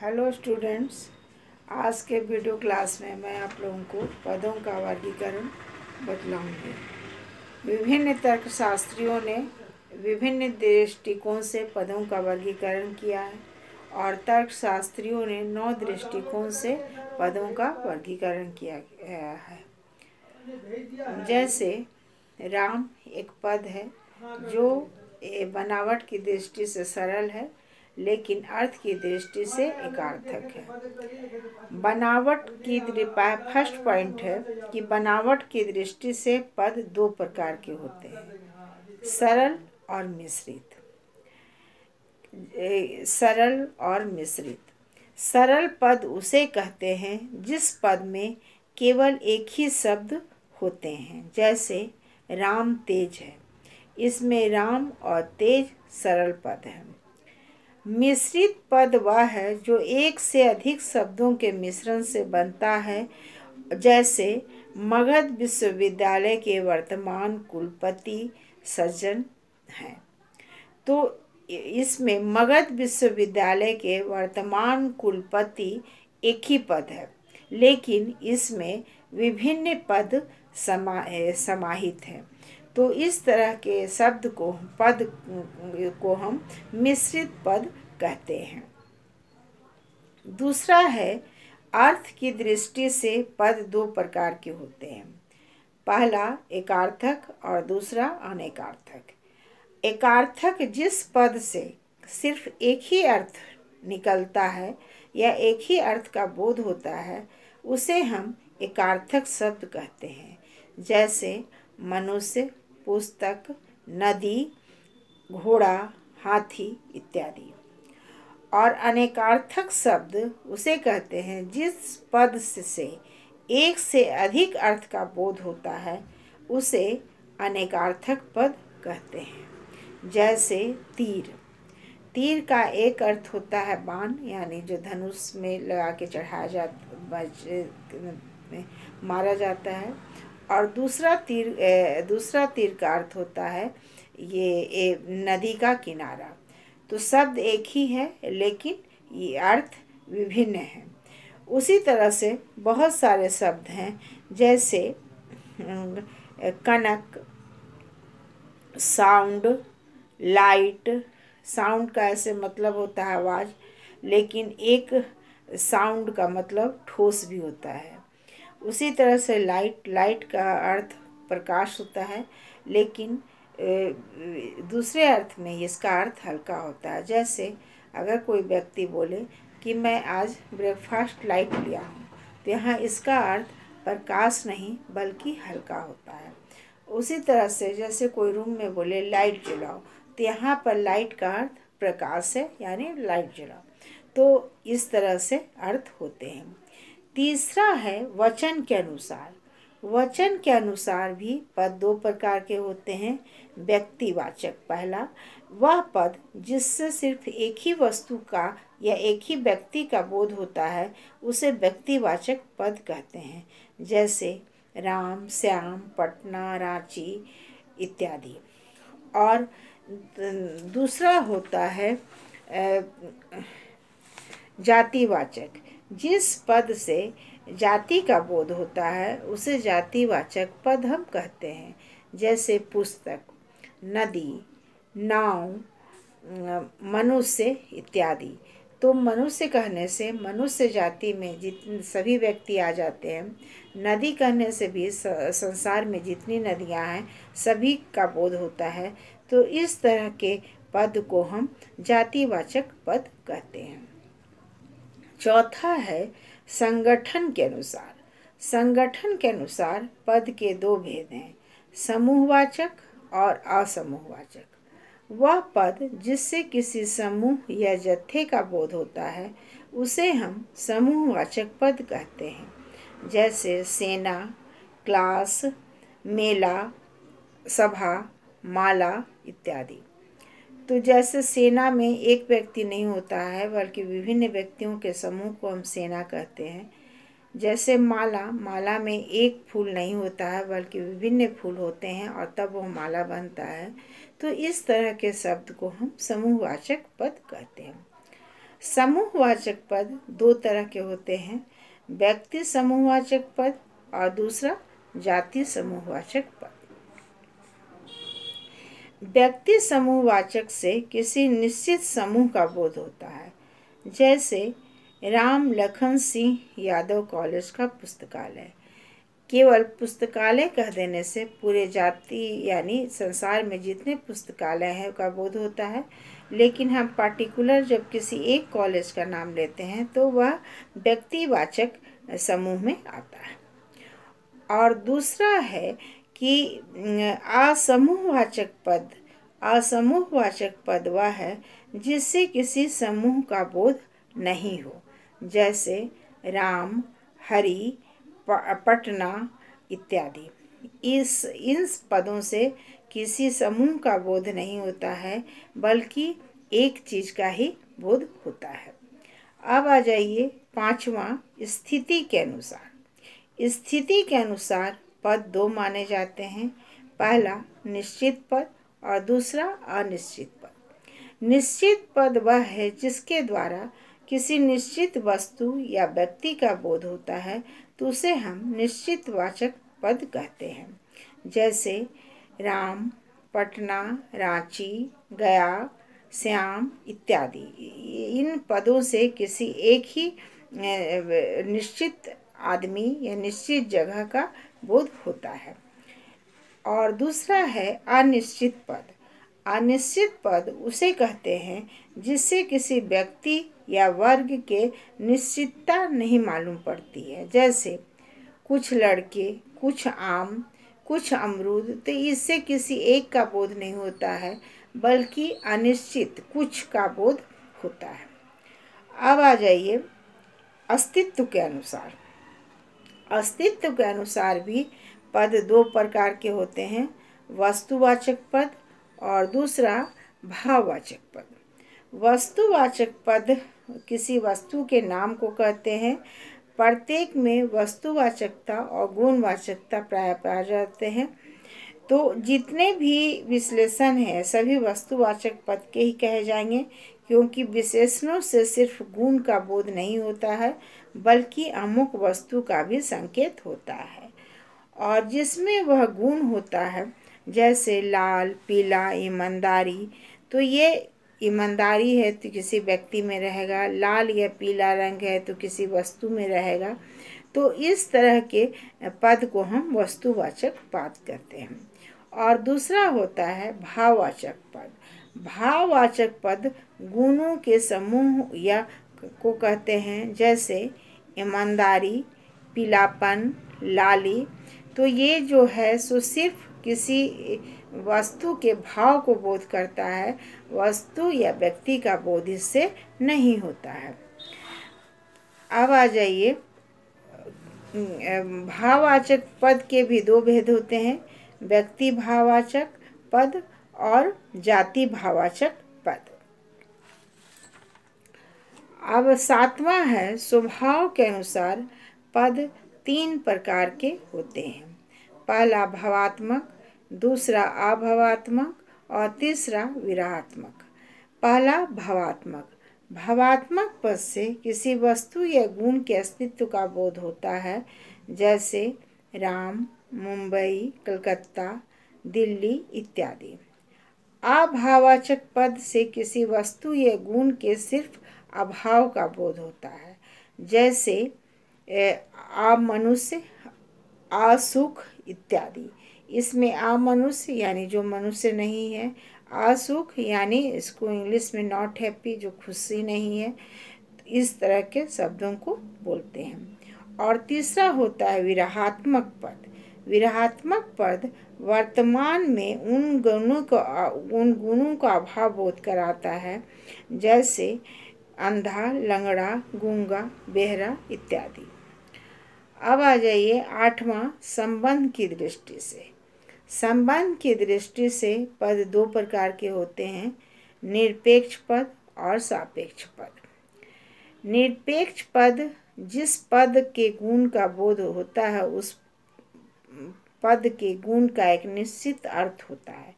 Hello students, आज के video class में मैं आप लोगों को पदों का वर्गीकरण बतलाऊंगी। विभिन्न तर्कशास्त्रियों ने विभिन्न दृष्टिकोण से पदों का वर्गीकरण किया है और तर्कशास्त्रियों ने 9 दृष्टिकोण से पदों का वर्गीकरण किया है। जैसे राम एक पद है जो बनावट की दृष्टि से सरल है लेकिन अर्थ की दृष्टि से एकार्थक है। बनावट की फर्स्ट पॉइंट है कि बनावट की दृष्टि से पद दो प्रकार के होते हैं, सरल और मिश्रित। सरल और मिश्रित। सरल पद उसे कहते हैं जिस पद में केवल एक ही शब्द होते हैं, जैसे राम तेज है, इसमें राम और तेज सरल पद है। मिश्रित पद वह है जो एक से अधिक शब्दों के मिश्रण से बनता है, जैसे मगध विश्वविद्यालय के वर्तमान कुलपति सज्जन हैं। तो इसमें मगध विश्वविद्यालय के वर्तमान कुलपति एक ही पद है, लेकिन इसमें विभिन्न पद समाहित हैं। तो इस तरह के शब्द को पद को हम मिश्रित पद कहते हैं। दूसरा है, अर्थ की दृष्टि से पद दो प्रकार के होते हैं, पहला एकार्थक और दूसरा अनेकार्थक। एकार्थक जिस पद से सिर्फ एक ही अर्थ निकलता है या एक ही अर्थ का बोध होता है, उसे हम एकार्थक शब्द कहते हैं, जैसे मनुष्य, पुस्तक, नदी, घोड़ा, हाथी इत्यादि। और अनेकार्थक शब्द उसे कहते हैं जिस पद से एक से अधिक अर्थ का बोध होता है, उसे अनेकार्थक पद कहते हैं। जैसे तीर। तीर का एक अर्थ होता है बाण, यानी जो धनुष में लगा के चढ़ाया मारा जाता है, और दूसरा तीर का अर्थ होता है ये नदी का किनारा। तो शब्द एक ही है लेकिन ये अर्थ विभिन्न हैं। उसी तरह से बहुत सारे शब्द हैं, जैसे कनक, साउंड, लाइट। साउंड का ऐसे मतलब होता है आवाज़, लेकिन एक साउंड का मतलब ठोस भी होता है। उसी तरह से लाइट का अर्थ प्रकाश होता है, लेकिन दूसरे अर्थ में इसका अर्थ हल्का होता है। जैसे अगर कोई व्यक्ति बोले कि मैं आज ब्रेकफास्ट लाइट लिया हूँ, तो यहाँ इसका अर्थ प्रकाश नहीं बल्कि हल्का होता है। उसी तरह से जैसे कोई रूम में बोले लाइट जलाओ, तो यहाँ पर लाइट का अर्थ प्रकाश है, यानी लाइट जलाओ। तो इस तरह से अर्थ होते हैं। तीसरा है वचन के अनुसार। वचन के अनुसार भी पद दो प्रकार के होते हैं। व्यक्तिवाचक। पहला, वह पद जिससे सिर्फ एक ही वस्तु का या एक ही व्यक्ति का बोध होता है, उसे व्यक्तिवाचक पद कहते हैं, जैसे राम, श्याम, पटना, रांची इत्यादि। और दूसरा होता है जातिवाचक। जिस पद से जाति का बोध होता है, उसे जातिवाचक पद हम कहते हैं, जैसे पुस्तक, नदी, नाव, मनुष्य इत्यादि। तो मनुष्य कहने से मनुष्य जाति में जितने सभी व्यक्ति आ जाते हैं। नदी कहने से भी संसार में जितनी नदियां हैं सभी का बोध होता है। तो इस तरह के पद को हम जातिवाचक पद कहते हैं। चौथा है संगठन के अनुसार। संगठन के अनुसार पद के दो भेद हैं, समूहवाचक और असमूहवाचक। वह पद जिससे किसी समूह या जत्थे का बोध होता है, उसे हम समूहवाचक पद कहते हैं, जैसे सेना, क्लास, मेला, सभा, माला इत्यादि। तो जैसे सेना में एक व्यक्ति नहीं होता है बल्कि विभिन्न व्यक्तियों के समूह को हम सेना कहते हैं। जैसे माला में एक फूल नहीं होता है बल्कि विभिन्न फूल होते हैं और तब वो माला बनता है। तो इस तरह के शब्द को हम समूहवाचक पद कहते हैं। समूहवाचक पद दो तरह के होते हैं, व्यक्ति समूहवाचक पद और दूसरा जाति समूहवाचक पद। व्यक्ति समूहवाचक से किसी निश्चित समूह का बोध होता है, जैसे राम लखन सिंह यादव कॉलेज का पुस्तकालय। केवल पुस्तकालय कह देने से पूरे जाति यानी संसार में जितने पुस्तकालय हैं का बोध होता है, लेकिन हम पार्टिकुलर जब किसी एक कॉलेज का नाम लेते हैं तो वह व्यक्तिवाचक समूह में आता है। और दूसरा है कि असमूहवाचक पद वह है जिससे किसी समूह का बोध नहीं हो, जैसे राम, हरि, पटना इत्यादि। इन पदों से किसी समूह का बोध नहीं होता है, बल्कि एक चीज का ही बोध होता है। अब आ जाइए पांचवा, स्थिति के अनुसार। स्थिति के अनुसार पद दो माने जाते हैं, पहला निश्चित पद और दूसरा अनिश्चित पद। निश्चित पद वह है जिसके द्वारा किसी निश्चित वस्तु या व्यक्ति का बोध होता है, तो उसे हम निश्चित वाचक पद कहते हैं, जैसे राम, पटना, रांची, गया, श्याम इत्यादि। इन पदों से किसी एक ही निश्चित आदमी या निश्चित जगह का बोध होता है। और दूसरा है अनिश्चित पद। अनिश्चित पद उसे कहते हैं जिससे किसी व्यक्ति या वर्ग के निश्चितता नहीं मालूम पड़ती है, जैसे कुछ लड़के, कुछ आम, कुछ अमरूद। तो इससे किसी एक का बोध नहीं होता है, बल्कि अनिश्चित कुछ का बोध होता है। अब आ जाइए अस्तित्व के अनुसार। अस्तित्व के अनुसार भी पद दो प्रकार के होते हैं, वस्तुवाचक पद और दूसरा भाववाचक पद। वस्तुवाचक पद किसी वस्तु के नाम को कहते हैं। प्रत्येक में वस्तुवाचकता और गुणवाचकता प्राय पाए जाते हैं। तो जितने भी विश्लेषण हैं सभी वस्तुवाचक पद के ही कहे जाएंगे, क्योंकि विशेषणों से सिर्फ गुण का बोध नहीं होता है, बल्कि अमुक वस्तु का भी संकेत होता है। और जिसमें वह गुण होता है, जैसे लाल, पीला, ईमानदारी, तो ये ईमानदारी है तो किसी व्यक्ति में रहेगा, लाल या पीला रंग है तो किसी वस्तु में रहेगा। तो इस तरह के पद को हम वस्तुवाचक पद कहते हैं। और दूसरा होता है भाववाचक पद। भाववाचक पद गुणों के समूह या को कहते हैं, जैसे ईमानदारी, पीलापन, लाली। तो ये जो है सो सिर्फ किसी वस्तु के भाव को बोध करता है, वस्तु या व्यक्ति का बोध इससे नहीं होता है। अब आ जाइए भाववाचक पद के भी दो भेद होते हैं, व्यक्ति भाववाचक पद और जाति भाववाचक पद। अब सातवां है स्वभाव के अनुसार पद तीन प्रकार के होते हैं, पहला भावात्मक, दूसरा अभावात्मक और तीसरा विराहात्मक। पहला भावात्मक। भावात्मक पद से किसी वस्तु या गुण के अस्तित्व का बोध होता है, जैसे राम, मुंबई, कलकत्ता, दिल्ली इत्यादि। अभाववाचक पद से किसी वस्तु या गुण के सिर्फ अभाव का बोध होता है, जैसे अमनुष्य, असुख इत्यादि। इसमें अमनुष्य यानी जो मनुष्य नहीं है, असुख यानी इसको इंग्लिश में नॉट हैप्पी, जो खुशी नहीं है, इस तरह के शब्दों को बोलते हैं। और तीसरा होता है विराहात्मक पद। विराहात्मक पद वर्तमान में उन गुणों का अभाव बोध कराता है, जैसे अंधा, लंगड़ा, गूंगा, बेहरा इत्यादि। अब आ जाइए आठवां संबंध की दृष्टि से। संबंध की दृष्टि से पद दो प्रकार के होते हैं, निरपेक्ष पद और सापेक्ष पद। निरपेक्ष पद जिस पद के गुण का बोध होता है उस पद के गुण का एक निश्चित अर्थ होता है,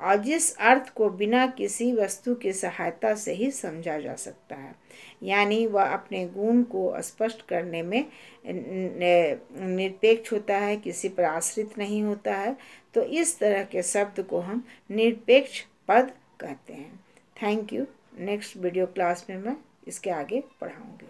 और जिस अर्थ को बिना किसी वस्तु की सहायता से ही समझा जा सकता है, यानी वह अपने गुण को स्पष्ट करने में निरपेक्ष होता है, किसी पर आश्रित नहीं होता है। तो इस तरह के शब्द को हम निरपेक्ष पद कहते हैं। Thank you. Next video class में मैं इसके आगे पढ़ाऊँगी।